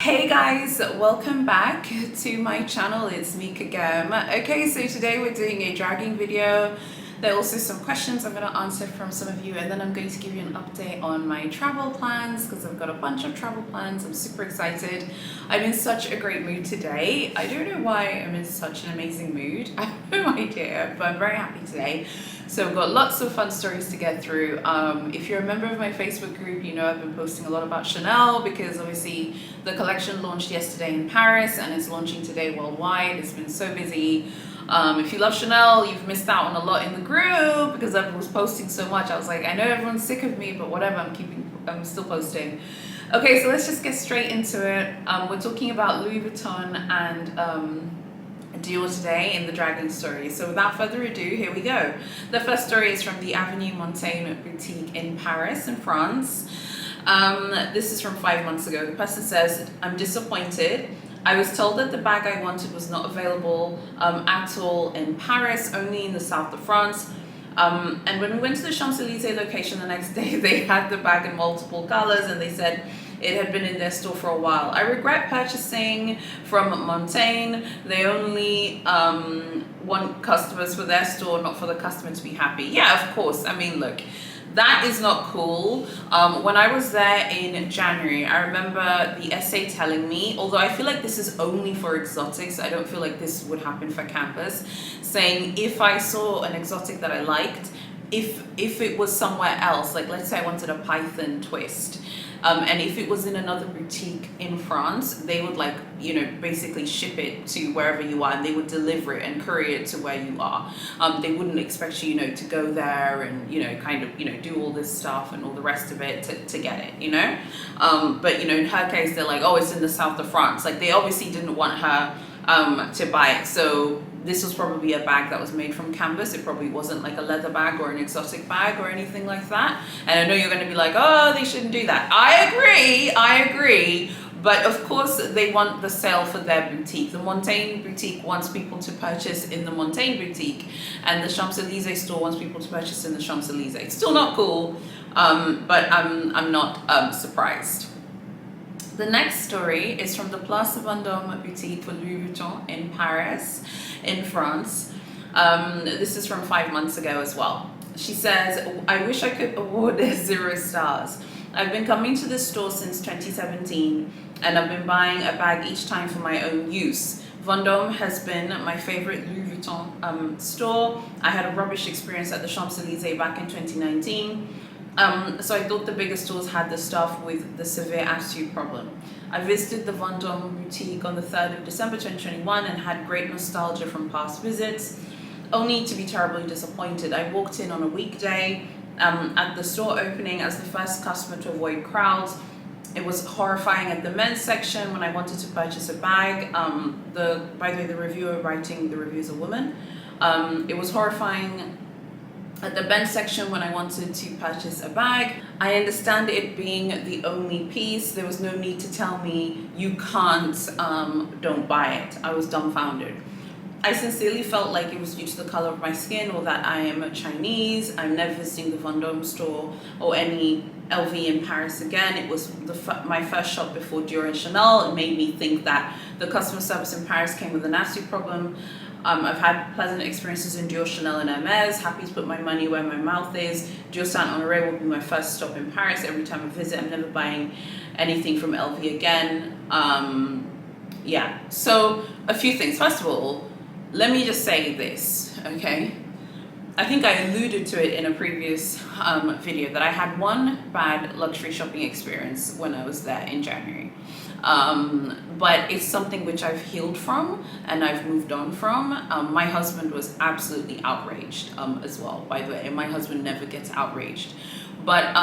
Hey guys, welcome back to my channel. It's Mika Gem. Okay, so today we're doing a dragging video. There are also some questions I'm going to answer from some of you, and then I'm going to give you an update on my travel plans because I've got a bunch of travel plans. I'm super excited. I'm in such a great mood today. I don't know why I'm in such an amazing mood. I have no idea, but I'm very happy today. So I've got lots of fun stories to get through. If you're a member of my Facebook group, you know I've been posting a lot about Chanel because obviously the collection launched yesterday in Paris and it's launching today worldwide. It's been so busy. If you love Chanel, you've missed out on a lot in the group because I was posting so much. I was like, I know everyone's sick of me, but whatever, I'm still posting. Okay, so let's just get straight into it. We're talking about Louis Vuitton and Dior today in the dragging story. So without further ado, here we go. The first story is from the Avenue Montaigne boutique in Paris, in France. This is from 5 months ago. The person says, I'm disappointed. I was told that the bag I wanted was not available at all in Paris, only in the south of France. And when we went to the Champs-Élysées location the next day, they had the bag in multiple colors and they said it had been in their store for a while. I regret purchasing from Montaigne. They only want customers for their store, not for the customer to be happy. Yeah, of course. I mean, look, that is not cool. When I was there in January, I remember the SA telling me, although I feel like this is only for exotics, I don't feel like this would happen for campus, saying if I saw an exotic that I liked, if it was somewhere else, like let's say I wanted a python twist, and if it was in another boutique in France, they would basically ship it to wherever you are and they would deliver it and courier it to where you are. They wouldn't expect you, to go there and, do all this stuff and all the rest of it to get it, But, in her case, they're like, oh, it's in the south of France. Like they obviously didn't want her to buy it. So this was probably a bag that was made from canvas. It probably wasn't like a leather bag or an exotic bag or anything like that. And I know you're going to be like, oh, they shouldn't do that. I agree. But of course, they want the sale for their boutique. The Montaigne boutique wants people to purchase in the Montaigne boutique, and the Champs-Élysées store wants people to purchase in the Champs-Élysées. It's still not cool, but I'm not surprised. The next story is from the Place Vendôme boutique for Louis Vuitton in Paris, in France. This is from 5 months ago as well. She says, I wish I could award 0 stars. I've been coming to this store since 2017 and I've been buying a bag each time for my own use. Vendôme has been my favorite Louis Vuitton store. I had a rubbish experience at the Champs-Élysées back in 2019. So I thought the bigger stores had the stuff with the severe attitude problem. I visited the Vendôme boutique on the 3rd of December 2021 and had great nostalgia from past visits, only to be terribly disappointed. I walked in on a weekday at the store opening as the first customer to avoid crowds. It was horrifying at the men's section when I wanted to purchase a bag. By the way, the reviewer writing the review is a woman. It was horrifying at the men's section when I wanted to purchase a bag. I understand it being the only piece. There was no need to tell me you can't, don't buy it. I was dumbfounded. I sincerely felt like it was due to the color of my skin or that I am Chinese. I'm never visiting the Vendôme store or any LV in Paris again. It was my first shop before Dior and Chanel. It made me think that the customer service in Paris came with an attitude problem. I've had pleasant experiences in Dior, Chanel, and Hermes. Happy to put my money where my mouth is. Dior Saint Honoré will be my first stop in Paris. Every time I visit, I'm never buying anything from LV again. Yeah, so a few things. First of all, let me just say this, okay? I think I alluded to it in a previous video that I had one bad luxury shopping experience when I was there in January. But it's something which I've healed from and I've moved on from. My husband was absolutely outraged as well, by the way, and my husband never gets outraged. But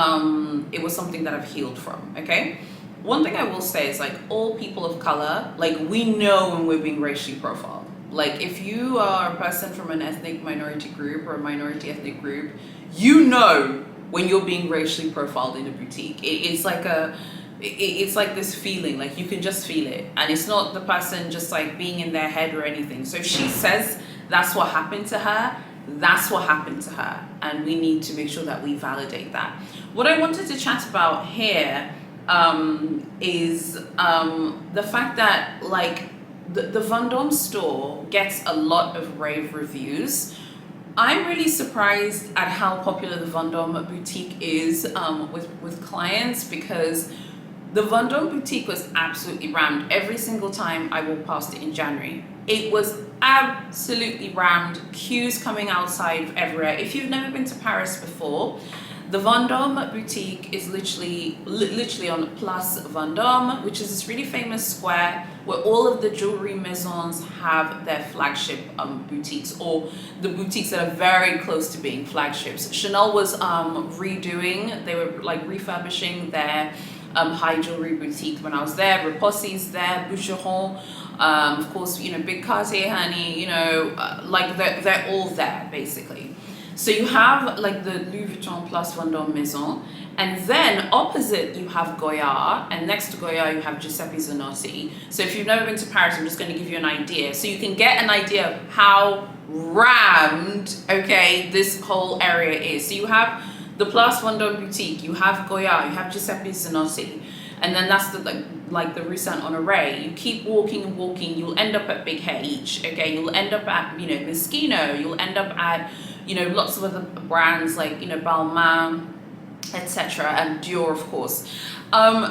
it was something that I've healed from, okay? One thing I will say is all people of color, we know when we're being racially profiled. If you are a person from an ethnic minority group or a minority ethnic group, you know when you're being racially profiled in a boutique. It's like this feeling, you can just feel it. And it's not the person just being in their head or anything. So if she says that's what happened to her, that's what happened to her. And we need to make sure that we validate that. What I wanted to chat about here is the fact that like the Vendôme store gets a lot of rave reviews. I'm really surprised at how popular the Vendôme boutique is with clients, because the Vendôme boutique was absolutely rammed every single time I walked past it in January. It was absolutely rammed, queues coming outside everywhere. If you've never been to Paris before, the Vendôme boutique is literally on Place Vendôme, which is this really famous square where all of the jewelry maisons have their flagship boutiques, or the boutiques that are very close to being flagships. Chanel was redoing, they were like refurbishing their high jewelry boutique when I was there. Repossi's there, Boucheron, of course, you know, big Cartier, honey, you know, like they're all there basically. So you have like the Louis Vuitton Place Vendôme Maison, and then opposite you have Goya, and next to Goya you have Giuseppe Zanotti. So if you've never been to Paris, I'm just going to give you an idea, so you can get an idea of how rammed, okay, this whole area is. So you have the Place Vendôme boutique, you have Goya, you have Giuseppe Zanotti, and then that's the like the Rue Saint Honoré. You keep walking and walking, you'll end up at Big H, okay, you'll end up at, you know, Moschino, you'll end up at, you know, lots of other brands like, you know, Balmain, etc., and Dior, of course.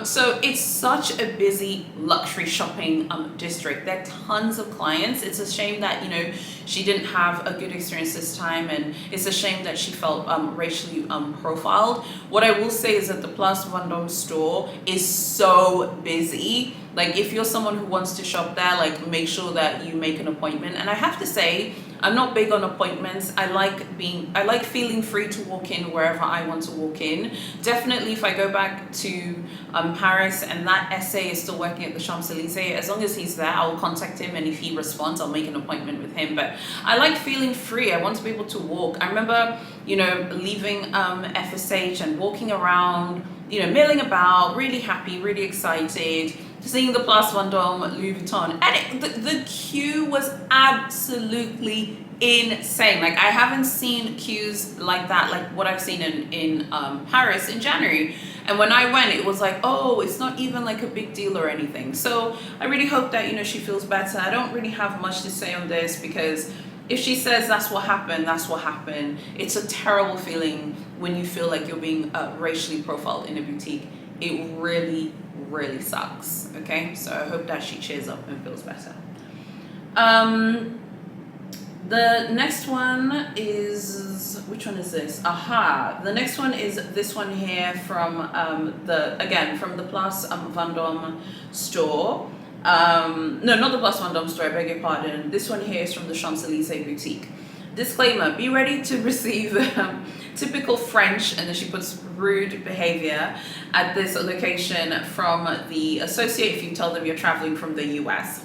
So it's such a busy luxury shopping district. There are tons of clients. It's a shame that, you know, she didn't have a good experience this time, and it's a shame that she felt racially profiled. What I will say is that the Place Vendôme store is so busy. Like, if you're someone who wants to shop there, like, make sure that you make an appointment. And I have to say, I'm not big on appointments. I like feeling free to walk in wherever I want to walk in. Definitely, if I go back to Paris and that essay is still working at the Champs-Élysées, as long as he's there, I'll contact him, and if he responds, I'll make an appointment with him. But I like feeling free. I want to be able to walk. I remember, you know, leaving FSH and walking around, you know, milling about, really happy, really excited, seeing the Place Vendôme Louis Vuitton, and the queue was absolutely insane. Like, I haven't seen queues like that, like what I've seen in Paris in January. And when I went, it was like, oh, it's not even like a big deal or anything. So I really hope that, you know, she feels better. I don't really have much to say on this, because if she says that's what happened, that's what happened. It's a terrible feeling when you feel like you're being racially profiled in a boutique. It really, really sucks. Okay, so I hope that she cheers up and feels better. The next one is, which one is this? Aha, the next one is this one here from from the Place Vendôme store. No, not the Place Vendôme store, I beg your pardon. This one here is from the Champs-Élysées boutique. Disclaimer, be ready to receive typical French, and then she puts rude behavior at this location from the associate if you tell them you're traveling from the US.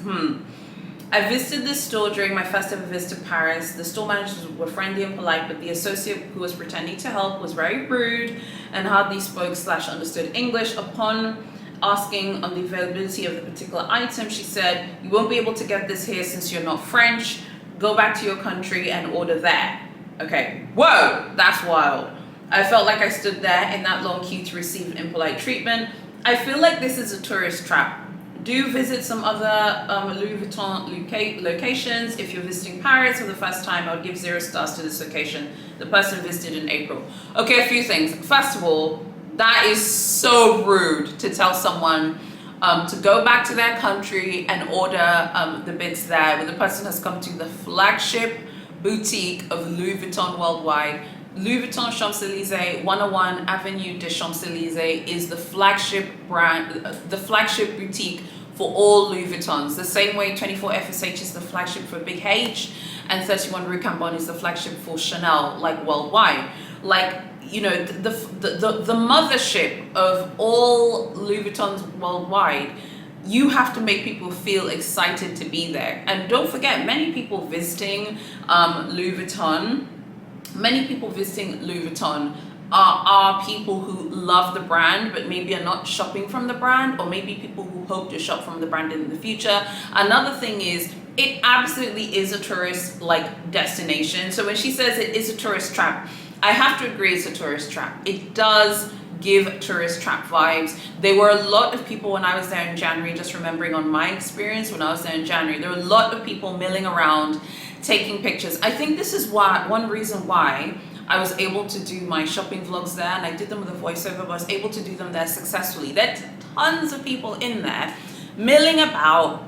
I visited this store during my first ever visit to Paris. The store managers were friendly and polite, but the associate who was pretending to help was very rude and hardly spoke/understood English. Upon asking on the availability of the particular item, she said, "You won't be able to get this here since you're not French. Go back to your country and order there." Okay, whoa, that's wild. I felt like I stood there in that long queue to receive impolite treatment. I feel like this is a tourist trap. Do visit some other Louis Vuitton locations. If you're visiting Paris for the first time, I would give 0 stars to this location. The person visited in April. Okay, a few things. First of all, that is so rude to tell someone to go back to their country and order the bits there when the person has come to the flagship boutique of Louis Vuitton worldwide. Louis Vuitton Champs-Élysées, 101 Avenue des Champs-Élysées is the flagship brand, the flagship boutique for all Louis Vuittons. The same way 24 FSH is the flagship for Big H, and 31 Rue Cambon is the flagship for Chanel, like worldwide. Like, you know, the mothership of all Louis Vuittons worldwide. You have to make people feel excited to be there. And don't forget, many people visiting Louis Vuitton are people who love the brand but maybe are not shopping from the brand, or maybe people who hope to shop from the brand in the future. Another thing is, it absolutely is a tourist like destination. So when she says it is a tourist trap, I have to agree it's a tourist trap. It does give tourist trap vibes. There were a lot of people when I was there in January, just remembering on my experience when I was there in January, there were a lot of people milling around, taking pictures. I think this is one reason why I was able to do my shopping vlogs there, and I did them with a voiceover, but I was able to do them there successfully. There's tons of people in there milling about,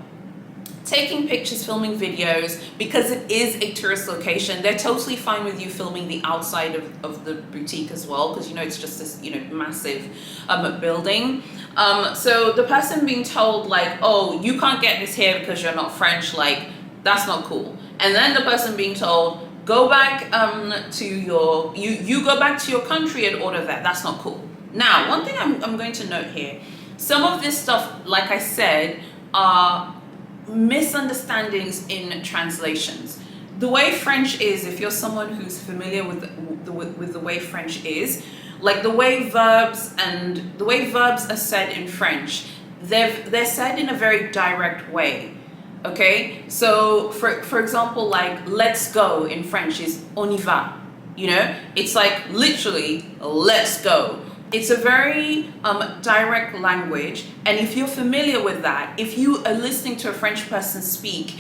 taking pictures, filming videos, because it is a tourist location. They're totally fine with you filming the outside of the boutique as well, because it's just this massive building. So the person being told like, oh, you can't get this here because you're not French, like that's not cool. And then the person being told, go back to your you go back to your country and order that. That's not cool. Now, one thing I'm going to note here, some of this stuff, like I said, are misunderstandings in translations. The way French is, if you're someone who's familiar with the way French is, like the way verbs are said in French, they're said in a very direct way. Okay, so for example, like let's go in French is on y va. It's like literally let's go. It's a very direct language, and if you're familiar with that, if you are listening to a French person speak,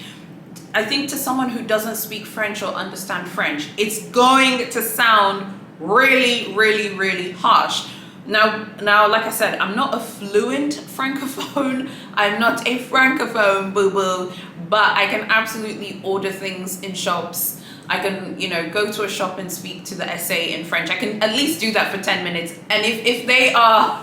I think to someone who doesn't speak French or understand French, it's going to sound really, really, really harsh. Now, like I said, I'm not a fluent Francophone. I'm not a Francophone, boo-boo, but I can absolutely order things in shops. I can, go to a shop and speak to the SA in French. I can at least do that for 10 minutes. And if they are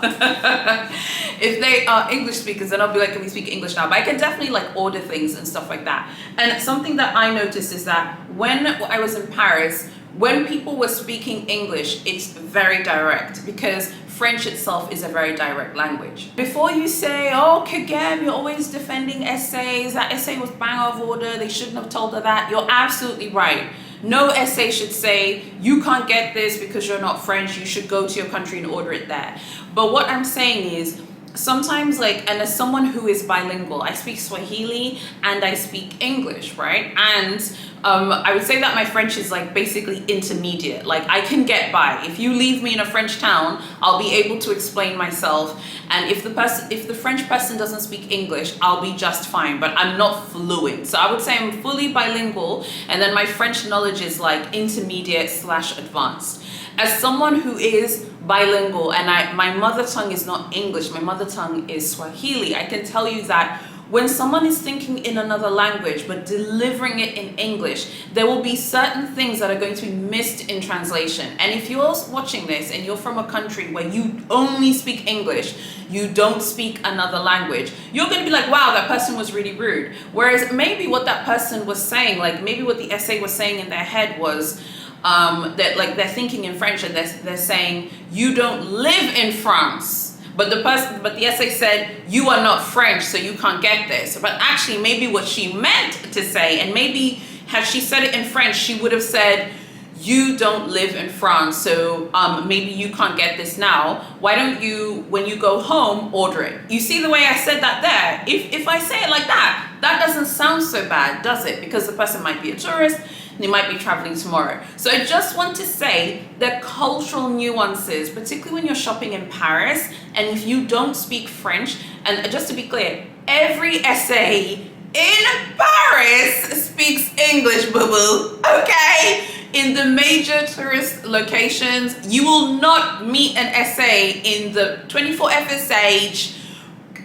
if they are English speakers, then I'll be like, can we speak English now? But I can definitely like order things and stuff like that. And something that I noticed is that when I was in Paris, when people were speaking English, it's very direct, because French itself is a very direct language. Before you say, oh, Kagem, you're always defending essays, that essay was bang out of order, they shouldn't have told her that, you're absolutely right. No essay should say, you can't get this because you're not French, you should go to your country and order it there. But what I'm saying is, sometimes and as someone who is bilingual, I speak Swahili and I speak English, right? And I would say that my French is like basically intermediate. Like I can get by. If you leave me in a French town, I'll be able to explain myself. And if the French person doesn't speak English, I'll be just fine, but I'm not fluent. So I would say I'm fully bilingual, and then my French knowledge is like intermediate/advanced. As someone who is bilingual, and my mother tongue is not English, my mother tongue is Swahili, I can tell you that when someone is thinking in another language but delivering it in English, there will be certain things that are going to be missed in translation. And if you're watching this and you're from a country where you only speak English, you don't speak another language, you're going to be like, wow, that person was really rude. Whereas maybe what that person was saying, like maybe what the essay was saying in their head was, that like they're thinking in French and they're saying, you don't live in France. But the essay said, you are not French, so you can't get this. But actually, maybe what she meant to say, and maybe had she said it in French, she would have said, you don't live in France, so maybe you can't get this now. Why don't you, when you go home, order it? You see the way I said that there? If I say it like that, that doesn't sound so bad, does it? Because the person might be a tourist, they might be traveling tomorrow. So I just want to say that cultural nuances, particularly when you're shopping in Paris, and if you don't speak French, and just to be clear, every essay in Paris speaks English, boo-boo, okay? In the major tourist locations, you will not meet an essay in the 24 FSH,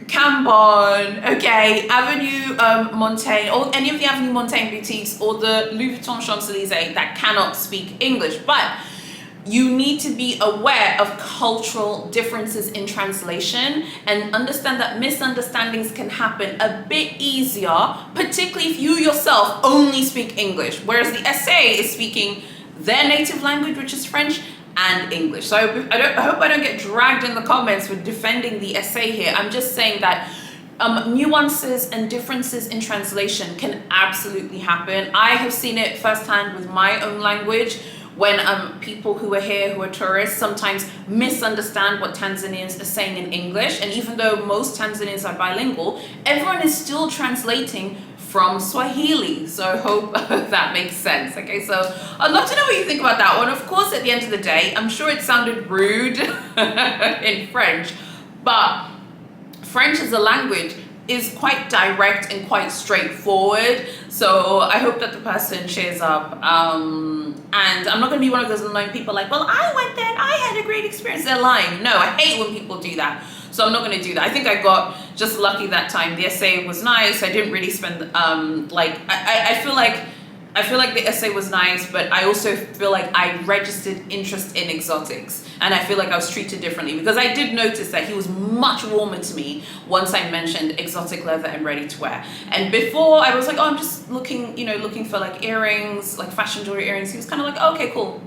Cambon, okay, Avenue Montaigne, or any of the Avenue Montaigne boutiques, or the Louis Vuitton Champs-Élysées that cannot speak English. But you need to be aware of cultural differences in translation and understand that misunderstandings can happen a bit easier, particularly if you yourself only speak English, whereas the essay is speaking their native language, which is French, and English. So I hope I don't get dragged in the comments for defending the essay here. I'm just saying that nuances and differences in translation can absolutely happen. I have seen it firsthand with my own language, when people who are here, who are tourists, sometimes misunderstand what Tanzanians are saying in English. And even though most Tanzanians are bilingual, everyone is still translating from Swahili. So I hope that makes sense. Okay, so I'd love to know what you think about that one. Of course, at the end of the day, I'm sure it sounded rude in French, but French as a language is quite direct and quite straightforward. So I hope that the person cheers up. And I'm not going to be one of those annoying people like, well, I went there and I had a great experience. They're lying. No, I hate when people do that. So I'm not going to do that. I think I got just lucky that time. The essay was nice. I didn't really spend I feel like the essay was nice, but I also feel like I registered interest in exotics, and I feel like I was treated differently because I did notice that he was much warmer to me once I mentioned exotic leather and ready to wear. And before I was like, oh, I'm just looking for like earrings, like fashion jewelry earrings. He was kind of like, oh, okay, cool.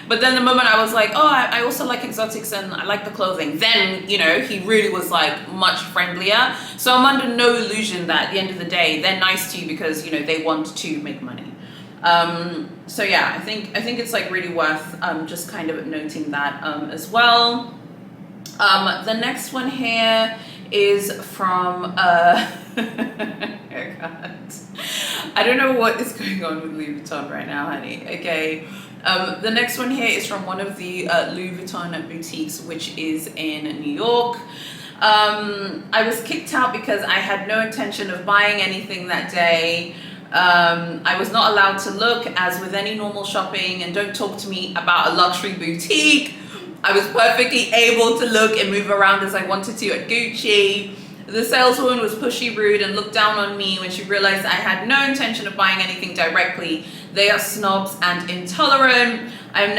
But then the moment I was like, oh, I also like exotics and I like the clothing, then he really was like much friendlier. So I'm under no illusion that at the end of the day they're nice to you because they want to make money. So yeah, I think it's like really worth just kind of noting that as well. The next one here is from oh God. I don't know what is going on with Louis Vuitton right now, honey. Okay. The next one here is from one of the Louis Vuitton boutiques, which is in New York. I was kicked out because I had no intention of buying anything that day. I was not allowed to look, as with any normal shopping, and don't talk to me about a luxury boutique. I was perfectly able to look and move around as I wanted to at Gucci. The saleswoman was pushy, rude, and looked down on me when she realized I had no intention of buying anything directly. They are snobs and intolerant. I'm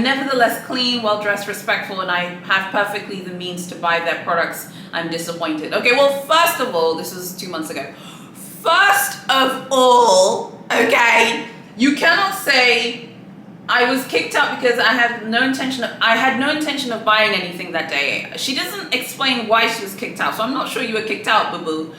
nevertheless clean, well-dressed, respectful, and I have perfectly the means to buy their products. I'm disappointed. Okay, well, first of all, this was 2 months ago. First of all, okay, you cannot say I was kicked out because I had no intention of buying anything that day. She doesn't explain why she was kicked out, so I'm not sure you were kicked out, boo-boo.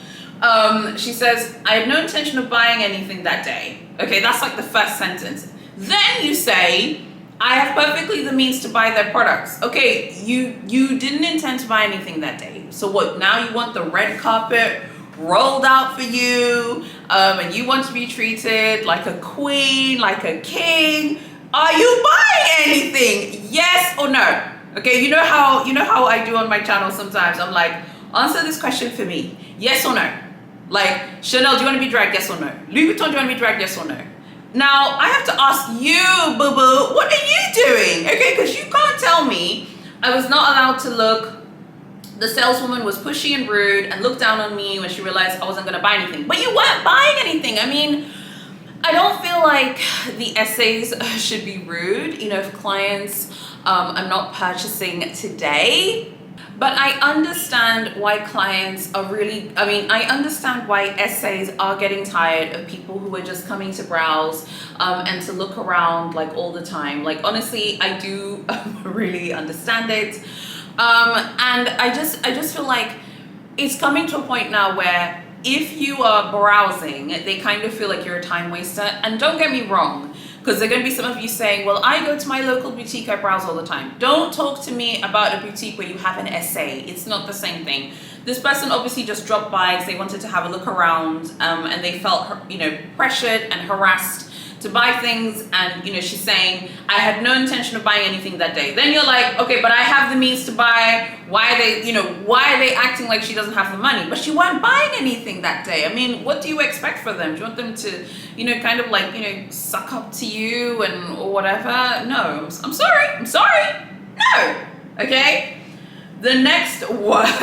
She says, I had no intention of buying anything that day. Okay, that's like the first sentence. Then you say, I have perfectly the means to buy their products. Okay, you didn't intend to buy anything that day. So what, now you want the red carpet rolled out for you, and you want to be treated like a queen, like a king? Are you buying anything? Yes or no? Okay, you know how I do on my channel sometimes. I'm like, answer this question for me. Yes or no? Like, Chanel, do you want to be dragged? Yes or no? Louis Vuitton, do you want to be dragged? Yes or no? Now, I have to ask you, boo-boo, what are you doing? Okay, because you can't tell me I was not allowed to look. The saleswoman was pushy and rude and looked down on me when she realized I wasn't going to buy anything. But you weren't buying anything. I mean, I don't feel like the essays should be rude, if clients are not purchasing today. But I understand why clients are I understand why essays are getting tired of people who are just coming to browse and to look around like all the time. Like, honestly, I do really understand it. And I just feel like it's coming to a point now where if you are browsing, they kind of feel like you're a time waster. And don't get me wrong, because there are going to be some of you saying, well, I go to my local boutique, I browse all the time. Don't talk to me about a boutique where you have an essay. It's not the same thing. This person obviously just dropped by because they wanted to have a look around, and they felt, pressured and harassed to buy things, and she's saying, I had no intention of buying anything that day. Then you're like, okay, but I have the means to buy. Why are they acting like she doesn't have the money? But she wasn't buying anything that day. I mean, what do you expect from them? Do you want them to kind of like suck up to you or whatever? No, I'm sorry, no. Okay, the next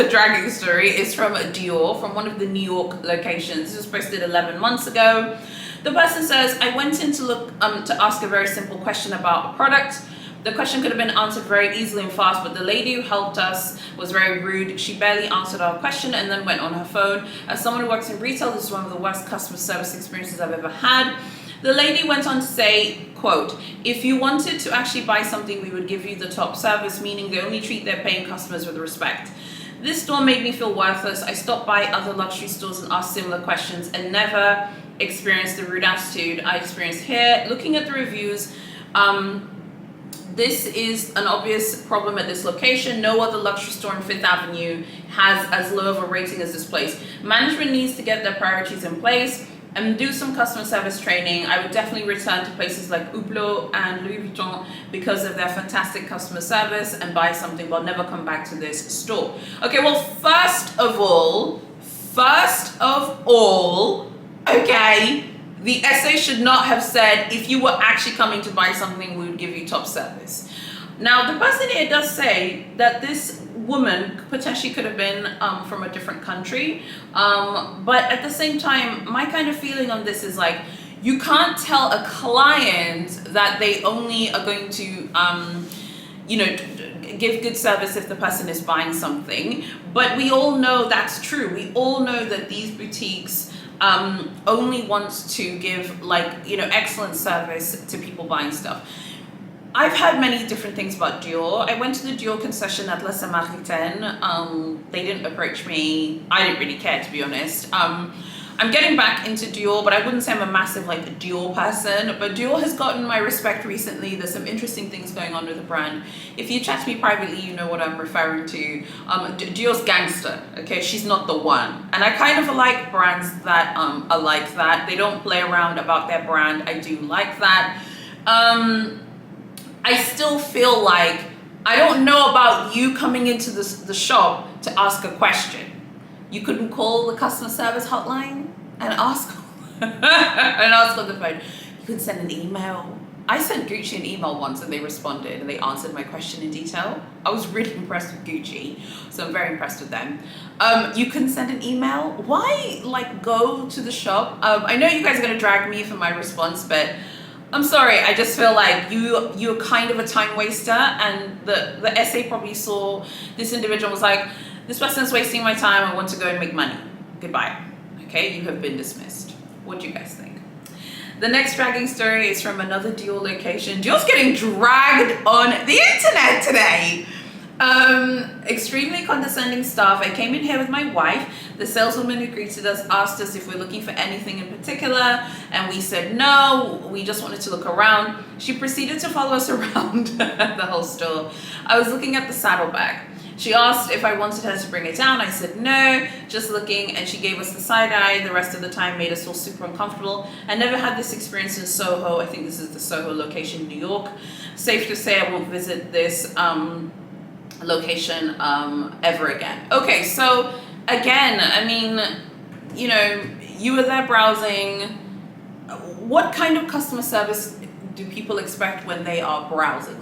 dragging story is from Dior, from one of the New York locations. This was posted 11 months ago. The person says, I went in to look to ask a very simple question about a product. The question could have been answered very easily and fast, but the lady who helped us was very rude. She barely answered our question and then went on her phone. As someone who works in retail, this is one of the worst customer service experiences I've ever had. The lady went on to say, quote, if you wanted to actually buy something, we would give you the top service, meaning they only treat their paying customers with respect. This store made me feel worthless. I stopped by other luxury stores and asked similar questions and never experienced the rude attitude I experienced here. Looking at the reviews, This is an obvious problem at this location. No other luxury store on Fifth Avenue has as low of a rating as this place. Management needs to get their priorities in place and do some customer service training. I would definitely return to places like Hublot and Louis Vuitton because of their fantastic customer service and buy something, but never come back to this store. Okay, well, first of all, okay, the essay should not have said, if you were actually coming to buy something, we would give you top service. Now, the person here does say that this woman potentially could have been from a different country. But at the same time, my kind of feeling on this is like, you can't tell a client that they only are going to, give good service if the person is buying something. But we all know that's true. We all know that these boutiques only wants to give excellent service to people buying stuff. I've heard many different things about Dior. I went to the Dior concession at La Samaritaine. They didn't approach me. I didn't really care, to be honest. I'm getting back into Dior, but I wouldn't say I'm a massive Dior person. But Dior has gotten my respect recently. There's some interesting things going on with the brand. If you chat to me privately, you know what I'm referring to. Dior's gangster, okay? She's not the one. And I kind of like brands that are like that. They don't play around about their brand. I do like that. I still feel like, I don't know about you coming into the shop to ask a question. You couldn't call the customer service hotline and ask on the phone. You could send an email. I sent Gucci an email once and they responded and they answered my question in detail. I was really impressed with Gucci, so I'm very impressed with them. You can send an email. Why go to the shop? I know you guys are gonna drag me for my response, but I'm sorry, I just feel like you're kind of a time waster, and the essay probably saw this individual was like, this person's wasting my time, I want to go and make money. Goodbye. Okay, you have been dismissed. What do you guys think? The next dragging story is from another Dior location. Dior's getting dragged on the internet today. Extremely condescending staff. I came in here with my wife. The saleswoman who greeted us asked us if we're looking for anything in particular, and we said no, we just wanted to look around. She proceeded to follow us around the whole store. I was looking at the saddlebag. She asked if I wanted her to bring it down. I said no, just looking, and she gave us the side eye. The rest of the time made us feel super uncomfortable. I never had this experience in Soho. I think this is the Soho location in New York. Safe to say I won't visit this location ever again. Okay, so again, I mean, you were there browsing. What kind of customer service do people expect when they are browsing?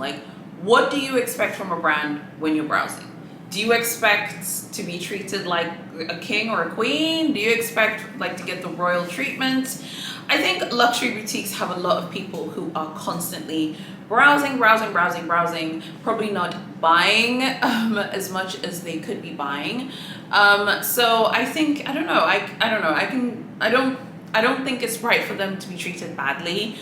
What do you expect from a brand when you're browsing? Do you expect to be treated like a king or a queen? Do you expect to get the royal treatment? I think luxury boutiques have a lot of people who are constantly browsing, probably not buying as much as they could be buying. So I think, I don't know, I don't think it's right for them to be treated badly.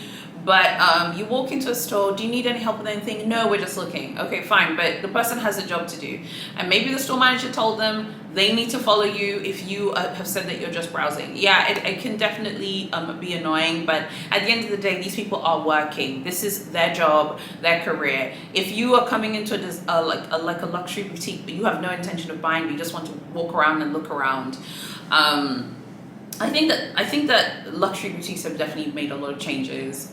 But you walk into a store, do you need any help with anything? No, we're just looking. Okay, fine, but the person has a job to do. And maybe the store manager told them they need to follow you if you have said that you're just browsing. Yeah, it can definitely be annoying, but at the end of the day, these people are working. This is their job, their career. If you are coming into a luxury boutique, but you have no intention of buying, but you just want to walk around and look around, I think that luxury boutiques have definitely made a lot of changes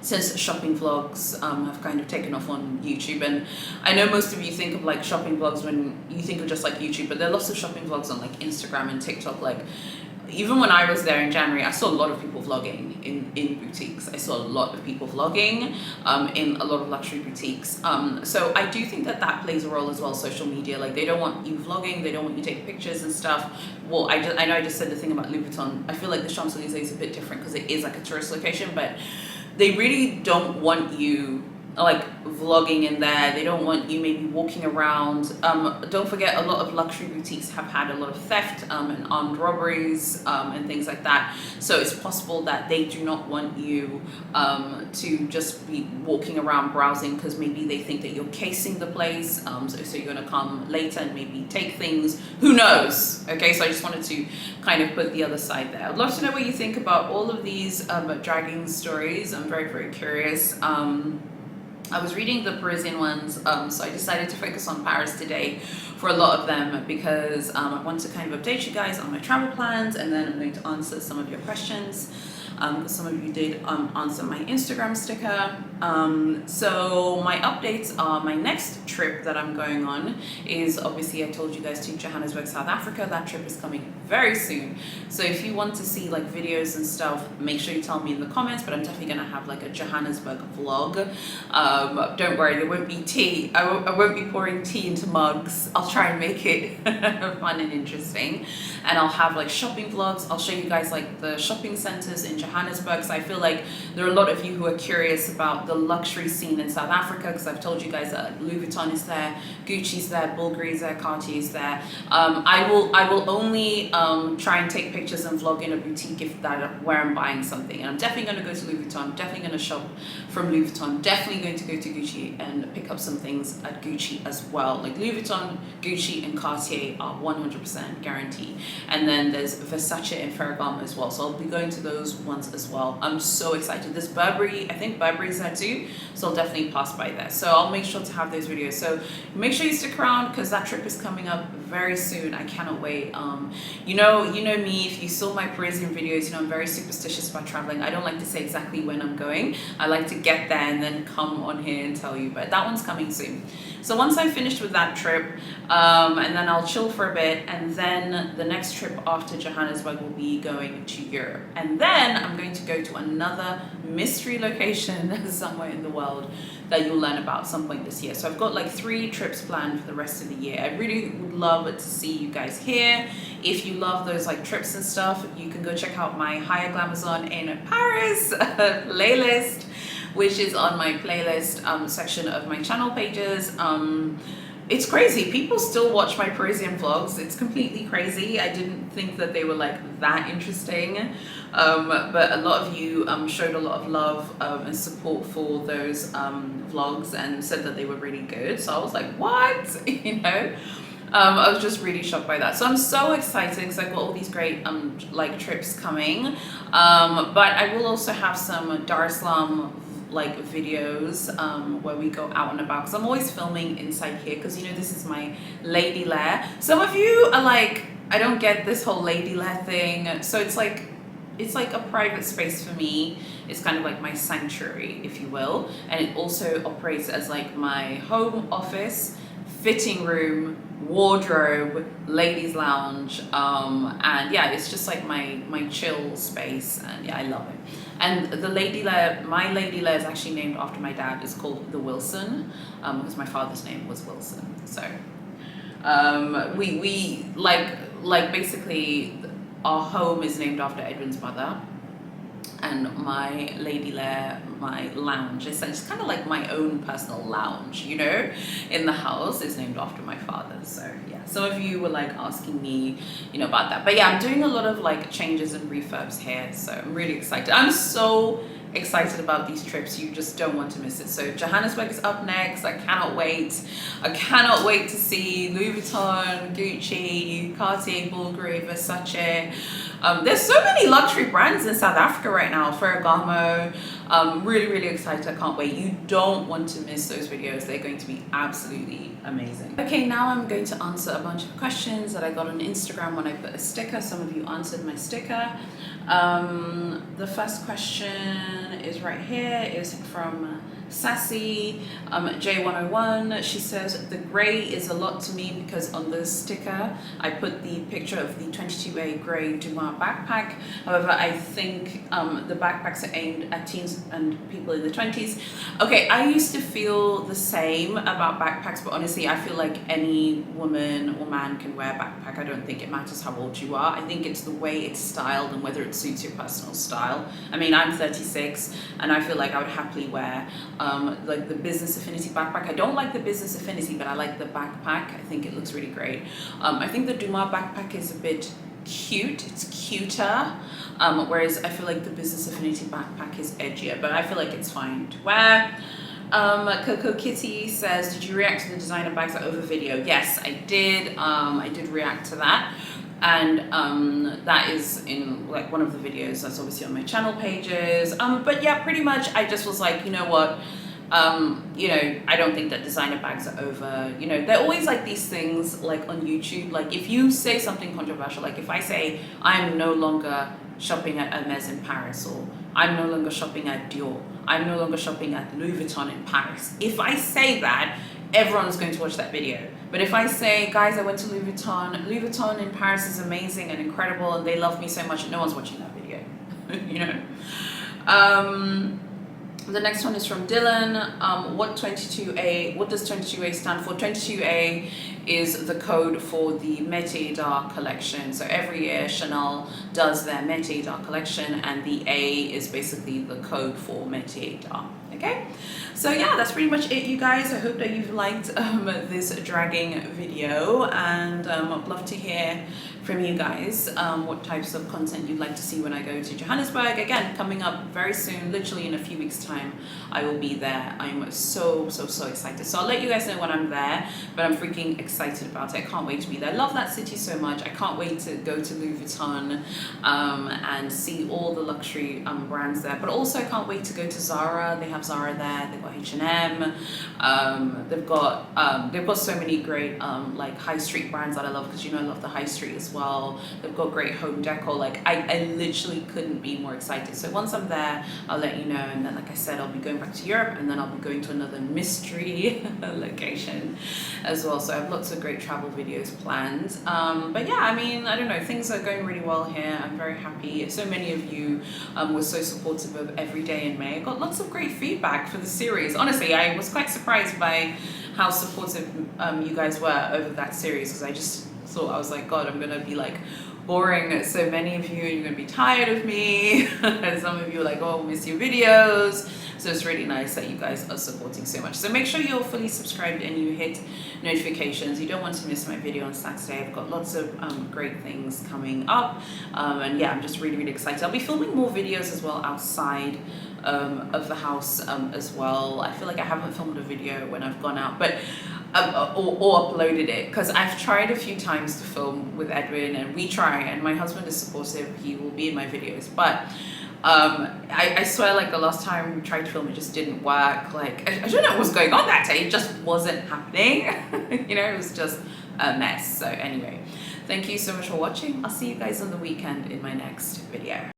since shopping vlogs have kind of taken off on YouTube. And I know most of you think of shopping vlogs when you think of just YouTube, but there are lots of shopping vlogs on Instagram and TikTok. Even when I was there in January, I saw a lot of people vlogging in boutiques. I saw a lot of people vlogging in a lot of luxury boutiques. So I do think that plays a role as well, social media. They don't want you vlogging, they don't want you taking pictures and stuff. Well, I know I just said the thing about Louis Vuitton. I feel like the Champs-Élysées is a bit different because it is a tourist location, but they really don't want you vlogging in there. They don't want you maybe walking around. Don't forget, a lot of luxury boutiques have had a lot of theft and armed robberies and things like that. So it's possible that they do not want you to just be walking around browsing because maybe they think that you're casing the place. So you're gonna come later and maybe take things. Who knows? Okay, so I just wanted to kind of put the other side there. I'd love to know what you think about all of these dragging stories. I'm very, very curious. I was reading the Parisian ones, so I decided to focus on Paris today for a lot of them because I want to kind of update you guys on my travel plans, and then I'm going to answer some of your questions. Because some of you did answer my Instagram sticker. So my updates are my next trip that I'm going on is, obviously I told you guys, to Johannesburg, South Africa. That trip is coming very soon. So if you want to see like videos and stuff, make sure you tell me in the comments, but I'm definitely gonna have like a Johannesburg vlog. Don't worry, there won't be tea. I won't be pouring tea into mugs. I'll try and make it fun and interesting. And I'll have like shopping vlogs. I'll show you guys like the shopping centers in Johannesburg. So I feel like there are a lot of you who are curious about the luxury scene in South Africa, because I've told you guys that Louis Vuitton is there, Gucci's there, Bulgari's there, Cartier's there. I will only try and take pictures and vlog in a boutique if that where I'm buying something. And I'm definitely going to go to Louis Vuitton, definitely going to shop from Louis Vuitton, definitely going to go to Gucci and pick up some things at Gucci as well. Like Louis Vuitton, Gucci and Cartier are 100% guaranteed. And then there's Versace and Ferragamo as well. So I'll be going to those ones as well. I'm so excited. There's Burberry, I think Burberry's there too. So I'll definitely pass by there. So I'll make sure to have those videos. So make sure you stick around because that trip is coming up very soon. I cannot wait. You know me, if you saw my Parisian videos, you know I'm very superstitious about traveling. I don't like to say exactly when I'm going. I like to get there and then come on here and tell you, but that one's coming soon. So once I'm finished with that trip, and then I'll chill for a bit, and then the next trip after Johannesburg will be going to Europe. And then I'm going to go to another mystery location somewhere in the world that you'll learn about some point this year. So I've got like 3 trips planned for the rest of the year. I really would love to see you guys here. If you love those like trips and stuff, you can go check out my Haya Glamazon in Paris playlist, which is on my playlist section of my channel pages. It's crazy. People still watch my Parisian vlogs. It's completely crazy. I didn't think that they were like that interesting. But a lot of you showed a lot of love and support for those vlogs and said that they were really good. So I was like, what? You know? I was just really shocked by that. So I'm so excited because I've got all these great like trips coming. But I will also have some Dar es Salaam like videos where we go out and about, because I'm always filming inside here because, you know, this is my lady lair. Some of you are like, I don't get this whole lady lair thing. So it's like a private space for me. It's kind of like my sanctuary, if you will, and it also operates as like my home office, fitting room, wardrobe, ladies lounge, and yeah, it's just like my chill space, and yeah, I love it. And the lady lair, my lady lair is actually named after my dad. It's called the Wilson, because my father's name was Wilson. So we like basically our home is named after Edwin's mother, and my lady lair, my lounge, it's kind of like my own personal lounge, you know, in the house, is named after my father. So yeah, some of you were like asking me, you know, about that. But yeah, I'm doing a lot of like changes and refurbs here, so I'm really excited. I'm so excited about these trips. You just don't want to miss it. So Johannesburg is up next. I cannot wait. I cannot wait to see Louis Vuitton, Gucci, Cartier, Bulgari, Versace. There's so many luxury brands in South Africa right now. Ferragamo. Really excited. I can't wait. You don't want to miss those videos. They're going to be absolutely amazing. Okay, now I'm going to answer a bunch of questions that I got on Instagram when I put a sticker. Some of you answered my sticker. The first question is right here, is from Sassy J101. She says, the grey is a lot to me because on the sticker I put the picture of the 22A grey Dumas backpack. However, I think the backpacks are aimed at teens and people in the 20s. Okay, I used to feel the same about backpacks, but honestly I feel like any woman or man can wear a backpack. I don't think it matters how old you are. I think it's the way it's styled and whether it suits your personal style. I mean, I'm 36 and I feel like I would happily wear like the Business Affinity backpack. I don't like the Business Affinity, but I like the backpack. I think it looks really great. I think the Dumas backpack is a bit cute. It's cuter, whereas I feel like the Business Affinity backpack is edgier, but I feel like it's fine to wear. Coco Kitty says, did you react to the designer bags over video? Yes, I did. I did react to that. And that is in like one of the videos that's obviously on my channel pages. But yeah, pretty much I just was like, you know what, You know, I don't think that designer bags are over. You know, they're always like these things like on YouTube. Like if you say something controversial, like if I say I'm no longer shopping at Hermes in Paris, or I'm no longer shopping at Dior, I'm no longer shopping at Louis Vuitton in Paris. If I say that, everyone's going to watch that video. But if I say, guys, I went to Louis Vuitton in Paris is amazing and incredible and they love me so much, no one's watching that video. You know. The next one is from Dylan. What does 22A stand for? 22A is the code for the Métier d'Art collection. So every year Chanel does their Métier d'Art collection, and the A is basically the code for Métier d'Art. Okay, so yeah, that's pretty much it, you guys. I hope that you've liked this dragging video, and I'd love to hear from you guys what types of content you'd like to see when I go to Johannesburg. Again, coming up very soon, literally in a few weeks time, I will be there. I'm so excited. So I'll let you guys know when I'm there, but I'm freaking excited about it. I can't wait to be there. I love that city so much. I can't wait to go to Louis Vuitton and see all the luxury brands there, but also I can't wait to go to Zara. They have Zara there, they've got H&M, they've got so many great like high street brands that I love, because you know I love the high street as well. They've got great home decor. Like I literally couldn't be more excited. So once I'm there, I'll let you know, and then like I said, I'll be going back to Europe, and then I'll be going to another mystery location as well. So I have lots of great travel videos planned. But yeah, I mean, I don't know, things are going really well here. I'm very happy. So many of you were so supportive of every day in May. I got lots of great feedback for the series. Honestly, I was quite surprised by how supportive you guys were over that series, because I just thought, I was like, God, I'm gonna be like boring so many of you, and you're gonna be tired of me. And some of you are like, oh, miss your videos. So it's really nice that you guys are supporting so much. So make sure you're fully subscribed and you hit notifications. You don't want to miss my video on Saturday. I've got lots of great things coming up. And yeah, I'm just really excited. I'll be filming more videos as well outside of the house as well. I feel like I haven't filmed a video when I've gone out, but or uploaded it, because I've tried a few times to film with Edwin, and we try, and my husband is supportive. He will be in my videos, but I swear, like the last time we tried to film, it just didn't work. Like I don't know what was going on that day. It just wasn't happening. You know, it was just a mess. So anyway, thank you so much for watching. I'll see you guys on the weekend in my next video.